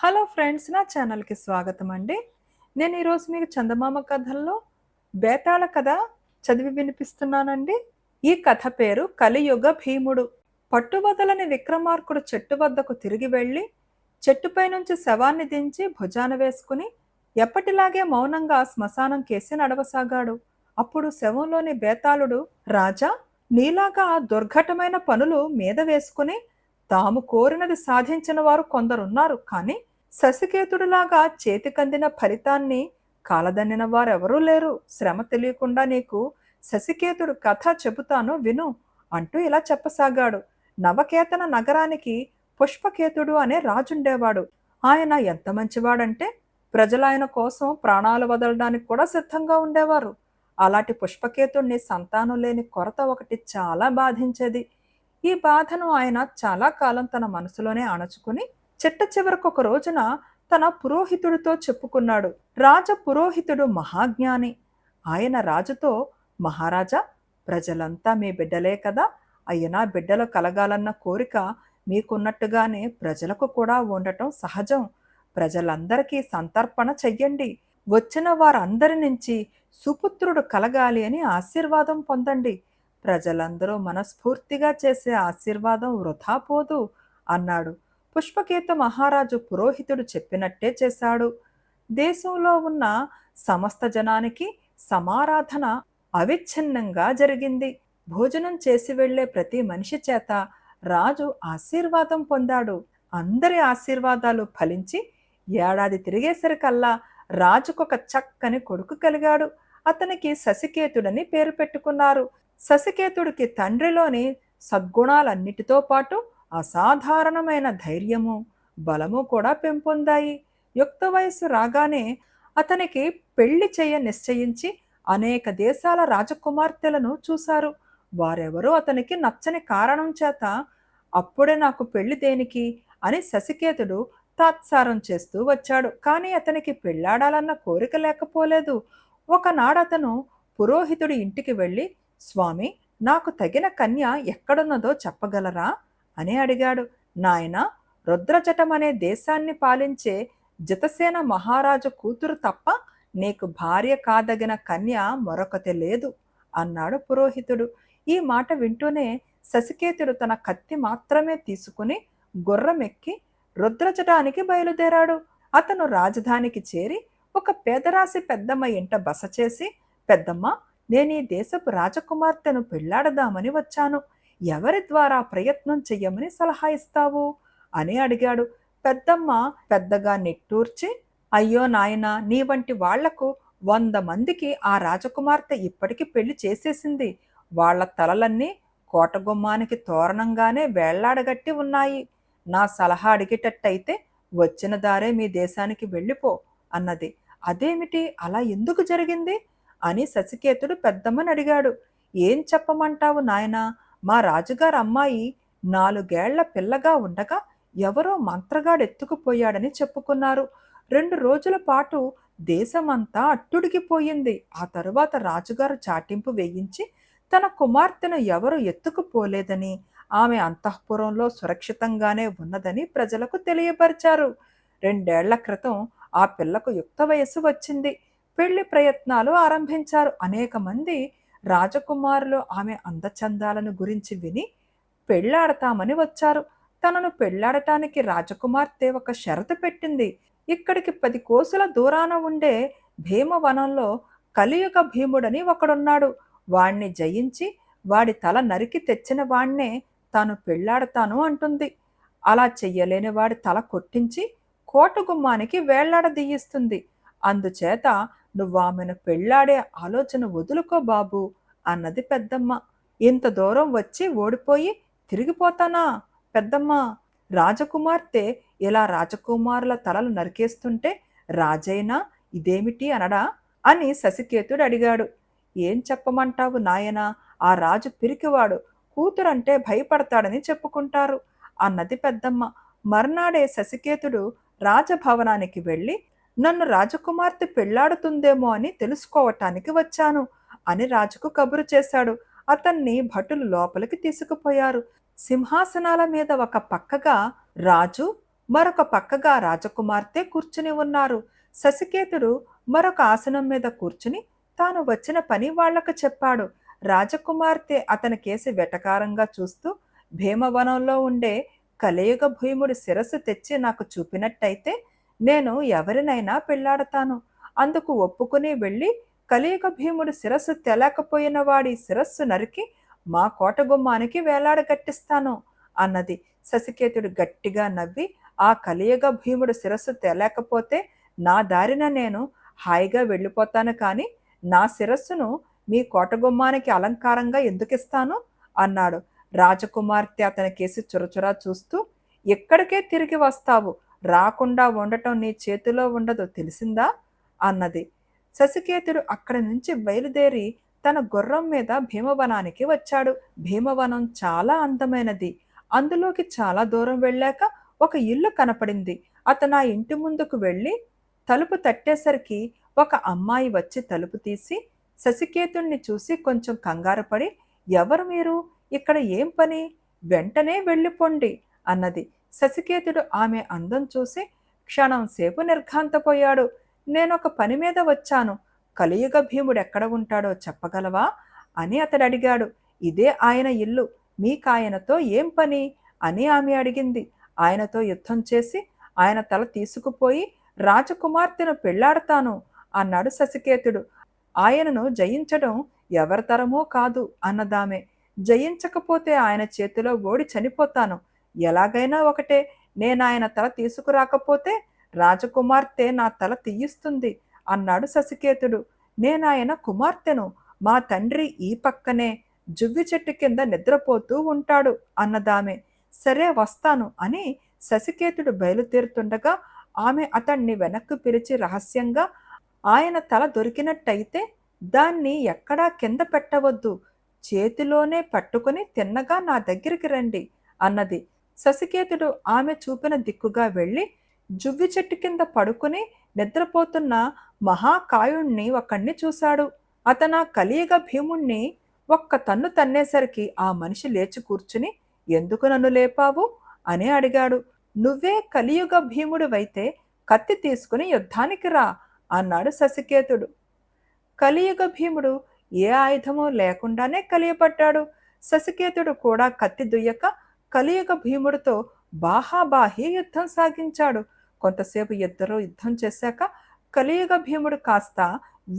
Hello friends, నా ఛానల్కి స్వాగతం అండి. నేను ఈరోజు మీకు చందమామ కథల్లో బేతాళ కథ చదివి వినిపిస్తున్నానండి. ఈ కథ పేరు కలియుగ భీముడు. పట్టువదలని విక్రమార్కుడు చెట్టు వద్దకు తిరిగి వెళ్ళి చెట్టుపై నుంచి శవాన్ని దించి భుజాన వేసుకుని ఎప్పటిలాగే మౌనంగా శ్మశానం కేసి నడవసాగాడు. అప్పుడు శవంలోని బేతాళుడు, రాజా, నీలాగా దుర్ఘటమైన పనులు మీద వేసుకుని తాము కోరినది సాధించిన వారు కొందరున్నారు, కానీ శశికేతుడిలాగా చేతికందిన ఫలితాన్ని కాలదన్నిన వారెవరూ లేరు. శ్రమ తెలియకుండా నీకు శశికేతుడు కథ చెబుతాను విను అంటూ ఇలా చెప్పసాగాడు. నవకేతన నగరానికి పుష్పకేతుడు అనే రాజుండేవాడు. ఆయన ఎంత మంచివాడంటే ప్రజలాయన కోసం ప్రాణాలు వదలడానికి కూడా సిద్ధంగా ఉండేవారు. అలాంటి పుష్పకేతుడిని సంతానం లేని కొరత ఒకటి చాలా బాధించేది. ఈ బాధను ఆయన చాలా కాలం తన మనసులోనే అణచుకుని చిట్ట చివరకు ఒక రోజున తన పురోహితుడితో చెప్పుకున్నాడు. రాజ పురోహితుడు మహాజ్ఞాని. ఆయన రాజుతో, మహారాజా, ప్రజలంతా మీ బిడ్డలే కదా, అయినా బిడ్డలు కలగాలన్న కోరిక మీకున్నట్టుగానే ప్రజలకు కూడా ఉండటం సహజం. ప్రజలందరికీ సంతర్పణ చెయ్యండి. వచ్చిన వారందరి నుంచి సుపుత్రుడు కలగాలి అని ఆశీర్వాదం పొందండి. ప్రజలందరూ మనస్ఫూర్తిగా చేసే ఆశీర్వాదం వృధా పోదు అన్నాడు. పుష్పకేత మహారాజు పురోహితుడు చెప్పినట్టే చేశాడు. దేశంలో ఉన్న సమస్త జనానికి సమారాధన అవిచ్ఛిన్నంగా జరిగింది. భోజనం చేసి వెళ్లే ప్రతి మనిషి చేత రాజు ఆశీర్వాదం పొందాడు. అందరి ఆశీర్వాదాలు ఫలించి ఏడాది తిరిగేసరికల్లా రాజుకొక చక్కని కొడుకు కలిగాడు. అతనికి శశికేతుడని పేరు పెట్టుకున్నారు. శశికేతుడికి తండ్రిలోని సద్గుణాలన్నిటితో పాటు అసాధారణమైన ధైర్యము, బలము కూడా పెంపొందాయి. యుక్త వయస్సు రాగానే అతనికి పెళ్లి చేయ నిశ్చయించి అనేక దేశాల రాజకుమార్తెలను చూశారు. వారెవరూ అతనికి నచ్చని కారణం చేత అప్పుడే నాకు పెళ్లి దేనికి అని శశికేతుడు తాత్సారం చేస్తూ వచ్చాడు. కానీ అతనికి పెళ్లాడాలన్న కోరిక లేకపోలేదు. ఒకనాడతను పురోహితుడి ఇంటికి వెళ్ళి, స్వామి, నాకు తగిన కన్య ఎక్కడున్నదో చెప్పగలరా అని అడిగాడు. నాయనా, రుద్రజటమనే దేశాన్ని పాలించే జితసేన మహారాజు కూతురు తప్ప నీకు భార్య కాదగిన కన్య మరొకటి లేదు అన్నాడు పురోహితుడు. ఈ మాట వింటూనే శశికేతుడు తన కత్తి మాత్రమే తీసుకుని గుర్రమెక్కి రుద్రజటానికి బయలుదేరాడు. అతను రాజధానికి చేరి ఒక పేదరాశి పెద్దమ్మ ఇంట బస చేసి, పెద్దమ్మ, నేను ఈ దేశపు రాజకుమార్తెను పెళ్లాడదామని వచ్చాను. ఎవరి ద్వారా ప్రయత్నం చెయ్యమని సలహా ఇస్తావు అని అడిగాడు. పెద్దమ్మ పెద్దగా నిట్టూర్చి, అయ్యో నాయనా, నీ వంటి వాళ్లకు 100 మందికి ఆ రాజకుమార్తె ఇప్పటికి పెళ్లి చేసేసింది. వాళ్ల తలలన్నీ కోటగుమ్మానికి తోరణంగానే వేళ్లాడగట్టి ఉన్నాయి. నా సలహా అడిగేటట్టయితే వచ్చిన దారే మీ దేశానికి వెళ్ళిపో అన్నది. అదేమిటి, అలా ఎందుకు జరిగింది అని శశికేతుడు పెద్దమ్మని అడిగాడు. ఏం చెప్పమంటావు నాయనా, మా రాజుగారు అమ్మాయి 4 ఏళ్ల పిల్లగా ఉండగా ఎవరో మంత్రగాడెత్తుకుపోయాడని చెప్పుకున్నారు. 2 రోజుల పాటు దేశమంతా అట్టుడికిపోయింది. ఆ తరువాత రాజుగారు చాటింపు వేయించి తన కుమార్తెను ఎవరు ఎత్తుకుపోలేదని, ఆమె అంతఃపురంలో సురక్షితంగానే ఉన్నదని ప్రజలకు తెలియపరిచారు. 2 ఏళ్ల క్రితం ఆ పిల్లకు యుక్త వయస్సు వచ్చింది. పెళ్లి ప్రయత్నాలు ఆరంభించారు. అనేక మంది రాజకుమారులు ఆమె అందచందాలను గురించి విని పెళ్లాడతామని వచ్చారు. తనను పెళ్లాడటానికి రాజకుమార్తె ఒక షరతు పెట్టింది. ఇక్కడికి 10 కోసుల దూరాన ఉండే భీమవనంలో కలియుగ భీముడని ఒకడున్నాడు. వాణ్ణి జయించి వాడి తల నరికి తెచ్చిన వాణ్ణే తాను పెళ్లాడతాను అంటుంది. అలా చెయ్యలేని వాడి తల కొట్టించి కోటగుమ్మానికి వేళ్లాడదీయిస్తుంది. అందుచేత నువ్వామెను పెళ్లాడే ఆలోచన వదులుకో బాబు అన్నది పెద్దమ్మ. ఇంత దూరం వచ్చి ఓడిపోయి తిరిగిపోతానా పెద్దమ్మ? రాజకుమార్తె ఇలా రాజకుమారుల తలలు నరికేస్తుంటే రాజైనా ఇదేమిటి అనడా అని శశికేతుడు అడిగాడు. ఏం చెప్పమంటావు నాయనా, ఆ రాజు పిరికివాడు, కూతురంటే భయపడతాడని చెప్పుకుంటారు అన్నది పెద్దమ్మ. మర్నాడే శశికేతుడు రాజభవనానికి వెళ్ళి, నన్ను రాజకుమార్తె పెళ్లాడుతుందేమో అని తెలుసుకోవటానికి వచ్చాను అని రాజుకు కబురు చేశాడు. అతన్ని భటులు లోపలికి తీసుకుపోయారు. సింహాసనాల మీద ఒక పక్కగా రాజు, మరొక పక్కగా రాజకుమార్తె కూర్చుని ఉన్నారు. శశికేతుడు మరొక ఆసనం మీద కూర్చుని తాను వచ్చిన పని వాళ్లకు చెప్పాడు. రాజకుమార్తె అతని కేసి వెటకారంగా చూస్తూ, భీమవనంలో ఉండే కలియుగ భీముడి శిరస్సు తెచ్చి నాకు చూపినట్టయితే నేను ఎవరినైనా పెళ్లాడతాను. అందుకు ఒప్పుకుని వెళ్ళి కలియుగ భీముడి శిరస్సు తెలకపోయిన వాడి శిరస్సు నరికి మా కోట గుమ్మానికి వేలాడగట్టిస్తాను అన్నది. శశికేతుడు గట్టిగా నవ్వి, ఆ కలియుగ భీముడు శిరస్సు తేలేకపోతే నా దారిన నేను హాయిగా వెళ్ళిపోతాను, కానీ నా శిరస్సును మీ కోట గుమ్మానికి అలంకారంగా ఎందుకిస్తాను అన్నాడు. రాజకుమార్తె అతని కేసి చురచురా చూస్తూ, ఎక్కడికే తిరిగి వస్తావు, రాకుండా ఉండటం నీ చేతిలో ఉండదు తెలిసిందా అన్నది. శశికేతుడు అక్కడి నుంచి బయలుదేరి తన గుర్రం మీద భీమవనానికి వచ్చాడు. భీమవనం చాలా అందమైనది. అందులోకి చాలా దూరం వెళ్ళాక ఒక ఇల్లు కనపడింది. అతను ఆ ఇంటి ముందుకు వెళ్ళి తలుపు తట్టేసరికి ఒక అమ్మాయి వచ్చి తలుపు తీసి శశికేతుణ్ణి చూసి కొంచెం కంగారుపడి, ఎవరు మీరు, ఇక్కడ ఏం పని, వెంటనే వెళ్ళిపోండి అన్నది. శశికేతుడు ఆమె అందం చూసి క్షణం సేపు నిర్ఘాంతపోయాడు. నేనొక పని మీద వచ్చాను, కలియుగ భీముడు ఎక్కడ ఉంటాడో చెప్పగలవా అని అతడు అడిగాడు. ఇదే ఆయన ఇల్లు, మీకాయనతో ఏం పని అని ఆమె అడిగింది. ఆయనతో యుద్ధం చేసి ఆయన తల తీసుకుపోయి రాజకుమార్తెను పెళ్లాడతాను అన్నాడు శశికేతుడు. ఆయనను జయించడం ఎవరితరమో కాదు అన్నదామె. జయించకపోతే ఆయన చేతిలో ఓడి చనిపోతాను, ఎలాగైనా ఒకటే, నేనాయన తల తీసుకురాకపోతే రాజకుమార్తె నా తల తీయిస్తుంది అన్నాడు శశికేతుడు. నేనాయన కుమార్తెను, మా తండ్రి ఈ పక్కనే జువ్వి చెట్టు కింద నిద్రపోతూ ఉంటాడు అన్నదామె. సరే వస్తాను అని శశికేతుడు బయలుదేరుతుండగా ఆమె అతన్ని వెనక్కు పిలిచి రహస్యంగా, ఆయన తల దొరికినట్టయితే దాన్ని ఎక్కడా కింద పెట్టవద్దు, చేతిలోనే పట్టుకుని తిన్నగా నా దగ్గరికి రండి అన్నది. శశికేతుడు ఆమె చూపిన దిక్కుగా వెళ్ళి జువ్వి చెట్టు కింద పడుకుని నిద్రపోతున్న మహాకాయుణ్ణి ఒకణ్ణి చూశాడు. అతను కలియుగ భీముణ్ణి ఒక్క తన్ను తన్నేసరికి ఆ మనిషి లేచి కూర్చుని, ఎందుకు నన్ను లేపావు అని అడిగాడు. నువ్వే కలియుగ భీముడివైతే కత్తి తీసుకుని యుద్ధానికి రా అన్నాడు శశికేతుడు. కలియుగ భీముడు ఏ ఆయుధమూ లేకుండానే కలియపడ్డాడు. శశికేతుడు కూడా కత్తి దుయ్యక కలియుగ భీముడితో బాహాబాహి యుద్ధం సాగించాడు. కొంతసేపు ఇద్దరూ యుద్ధం చేశాక కలియుగ భీముడు కాస్త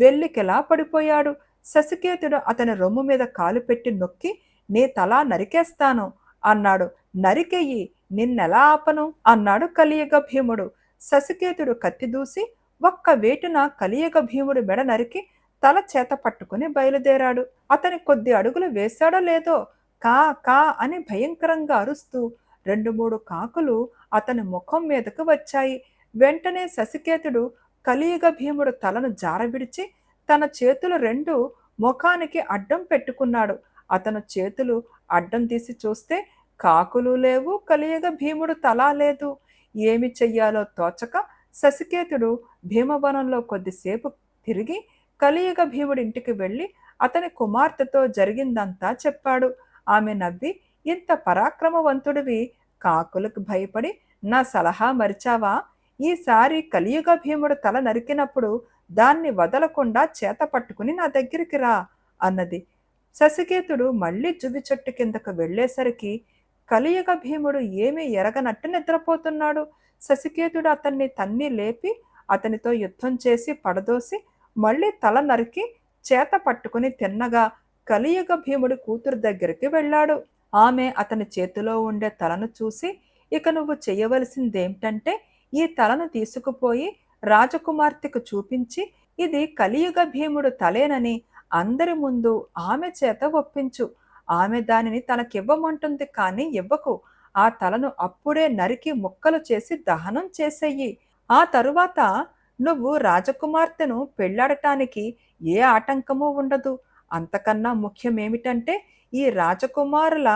వెల్లికిలా పడిపోయాడు. శశికేతుడు అతని రొమ్ము మీద కాలు పెట్టి నొక్కి, నీ తల నరికేస్తాను అన్నాడు. నరికెయ్యి, నిన్నెలా ఆపను అన్నాడు కలియుగ భీముడు. శశికేతుడు కత్తి దూసి ఒక్క వేటున కలియుగ భీముడు మెడ నరికి తల చేత పట్టుకుని బయలుదేరాడు. అతని కొద్ది అడుగులు వేశాడో లేదో కా కా అని భయంకరంగా అరుస్తూ 2-3 కాకులు అతని ముఖం మీదకు వచ్చాయి. వెంటనే శశికేతుడు కలియుగ భీముడు తలను జారవిడిచి తన చేతులు 2 ముఖానికి అడ్డం పెట్టుకున్నాడు. అతను చేతులు అడ్డం తీసి చూస్తే కాకులు లేవు, కలియుగ భీముడు తల లేదు. ఏమి చెయ్యాలో తోచక శశికేతుడు భీమవనంలో కొద్దిసేపు తిరిగి కలియుగ భీముడి ఇంటికి వెళ్ళి అతని కుమార్తెతో జరిగిందంతా చెప్పాడు. ఆమె నవ్వి, ఇంత పరాక్రమవంతుడివి కాకులకు భయపడి నా సలహా మరిచావా? ఈసారి కలియుగ భీముడు తల నరికినప్పుడు దాన్ని వదలకుండా చేత పట్టుకుని నా దగ్గరికి రా అన్నది. శశికేతుడు మళ్ళీ జువ్వి చెట్టు కిందకు వెళ్ళేసరికి కలియుగ భీముడు ఏమీ ఎరగనట్టు నిద్రపోతున్నాడు. శశికేతుడు అతన్ని తన్ని లేపి అతనితో యుద్ధం చేసి పడదోసి మళ్ళీ తల నరికి చేత పట్టుకుని తిన్నగా కలియుగ భీముడి కూతురు దగ్గరికి వెళ్ళాడు. ఆమె అతని చేతిలో ఉండే తలను చూసి, ఇక నువ్వు చెయ్యవలసిందేమిటంటే ఈ తలను తీసుకుపోయి రాజకుమార్తెకు చూపించి, ఇది కలియుగ భీముడు తలేనని అందరి ముందు ఆమె చేత ఒప్పించు. ఆమె దానిని తనకివ్వమంటుంది, కానీ ఇవ్వకు. ఆ తలను అప్పుడే నరికి ముక్కలు చేసి దహనం చేసేయి. ఆ తరువాత నువ్వు రాజకుమార్తెను పెళ్లాడటానికి ఏ ఆటంకమూ ఉండదు. అంతకన్నా ముఖ్యమేమిటంటే ఈ రాజకుమారుల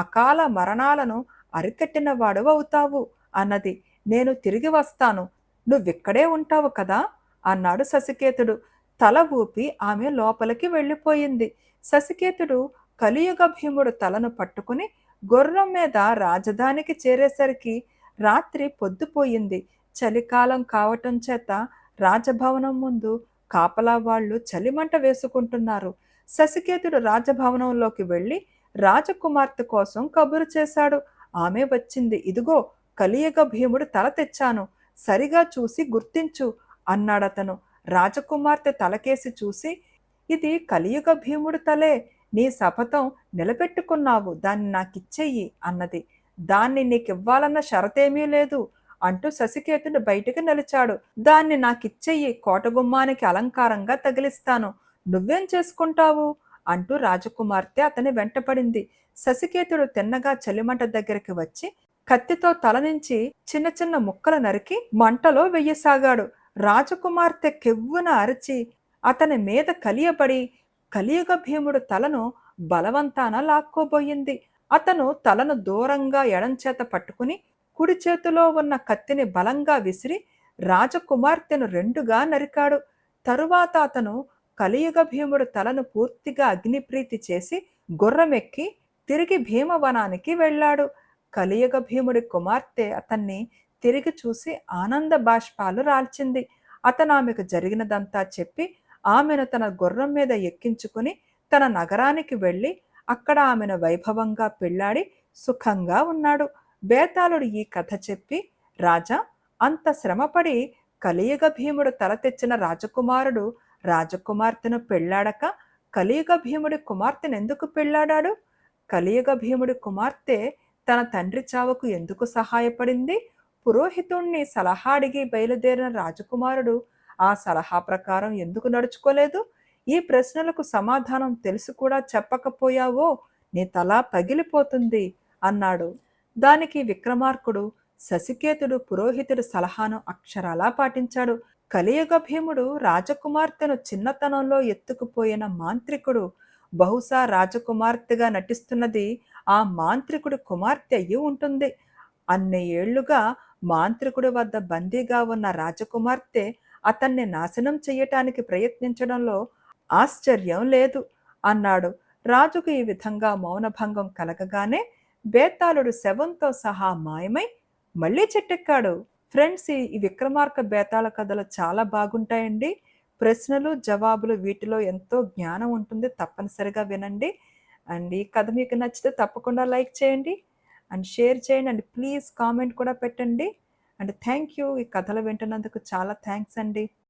అకాల మరణాలను అరికట్టిన వాడు అవుతావు అన్నది. నేను తిరిగి వస్తాను, నువ్విక్కడే ఉంటావు కదా అన్నాడు శశికేతుడు. తల ఊపి ఆమె లోపలికి వెళ్ళిపోయింది. శశికేతుడు కలియుగ భీముడు తలను పట్టుకుని గుర్రం మీద రాజధానికి చేరేసరికి రాత్రి పొద్దుపోయింది. చలికాలం కావటం చేత రాజభవనం ముందు కాపలా వాళ్ళు చలిమంట వేసుకుంటున్నారు. శశికేతుడు రాజభవనంలోకి వెళ్ళి రాజకుమార్తె కోసం కబురు చేశాడు. ఆమె వచ్చింది. ఇదిగో కలియుగ భీముడు తల తెచ్చాను. సరిగా చూసి గుర్తించు అన్నాడతను. రాజకుమార్తె తలకేసి చూసి, ఇది కలియుగ భీముడు తలే. నీ శపథం నిలబెట్టుకున్నావు. దాన్ని నాకిచ్చెయ్యి అన్నది. దాన్ని నీకివ్వాలన్న షరతేమీ లేదు అంటూ శశికేతుడు బయటికి నిలిచాడు. దాన్ని నాకిచ్చెయ్యి, కోటగుమ్మానికి అలంకారంగా తగిలిస్తాను. నువ్వేం చేసుకుంటావు అంటూ రాజకుమార్తె అతని వెంటపడింది. శశికేతుడు తిన్నగా చలిమంట దగ్గరికి వచ్చి కత్తితో తల నుంచి చిన్న చిన్న ముక్కలు నరికి మంటలో వెయ్యసాగాడు. రాజకుమార్తె కెవ్వున అరిచి అతని మీద కలియబడి కలియుగ భీముడు తలను బలవంతాన లాక్కోబోయింది. అతను తలను దూరంగా ఎడంచేత పట్టుకుని కుడి చేతిలో ఉన్న కత్తిని బలంగా విసిరి రాజకుమార్తెను రెండుగా నరికాడు. తరువాత అతను కలియుగ భీముడు తలను పూర్తిగా అగ్నిప్రీతి చేసి గుర్రమెక్కి తిరిగి భీమవనానికి వెళ్ళాడు. కలియుగ భీముడి కుమార్తె అతన్ని తిరిగి చూసి ఆనంద బాష్పాలు రాల్చింది. అతను ఆమెకు జరిగినదంతా చెప్పి ఆమెను తన గుర్రం మీద ఎక్కించుకుని తన నగరానికి వెళ్ళి అక్కడ ఆమెను వైభవంగా పెళ్లాడి సుఖంగా ఉన్నాడు. బేతాళుడు ఈ కథ చెప్పి, రాజా, అంత శ్రమపడి కలియుగ భీముడు తల తెచ్చిన రాజకుమారుడు రాజకుమార్తెను పెళ్లాడక కలియుగ భీముడి కుమార్తెను ఎందుకు పెళ్లాడాడు? కలియుగ భీముడి కుమార్తె తన తండ్రి చావుకు ఎందుకు సహాయపడింది? పురోహితుణ్ణి సలహా అడిగి బయలుదేరిన రాజకుమారుడు ఆ సలహా ప్రకారం ఎందుకు నడుచుకోలేదు? ఈ ప్రశ్నలకు సమాధానం తెలిసి కూడా చెప్పకపోయావో నీ తల పగిలిపోతుంది అన్నాడు. దానికి విక్రమార్కుడు, శశికేతుడు పురోహితుడి సలహాను అక్షరాలా పాటించాడు. కలియుగ భీముడు రాజకుమార్తెను చిన్నతనంలో ఎత్తుకుపోయిన మాంత్రికుడు. బహుశా రాజకుమార్తెగా నటిస్తున్నది ఆ మాంత్రికుడి కుమార్తె అయి ఉంటుంది. అన్ని ఏళ్లుగా మాంత్రికుడి వద్ద బందీగా ఉన్న రాజకుమార్తె అతన్ని నాశనం చెయ్యటానికి ప్రయత్నించడంలో ఆశ్చర్యం లేదు అన్నాడు. రాజుకు ఈ విధంగా మౌనభంగం కలగగానే బేతాళుడు శవంతో సహా మాయమై మళ్ళీ చెట్టెక్కాడు. ఫ్రెండ్స్, ఈ విక్రమార్క బేతాళ కథలు చాలా బాగుంటాయండి. ప్రశ్నలు జవాబులు వీటిలో ఎంతో జ్ఞానం ఉంటుంది. తప్పనిసరిగా వినండి. అండ్ ఈ కథ మీకు నచ్చితే తప్పకుండా లైక్ చేయండి అండ్ షేర్ చేయండి అండ్ ప్లీజ్ కామెంట్ కూడా పెట్టండి. And thank you. ఈ కథలు వింటున్నందుకు చాలా థ్యాంక్స్ అండి.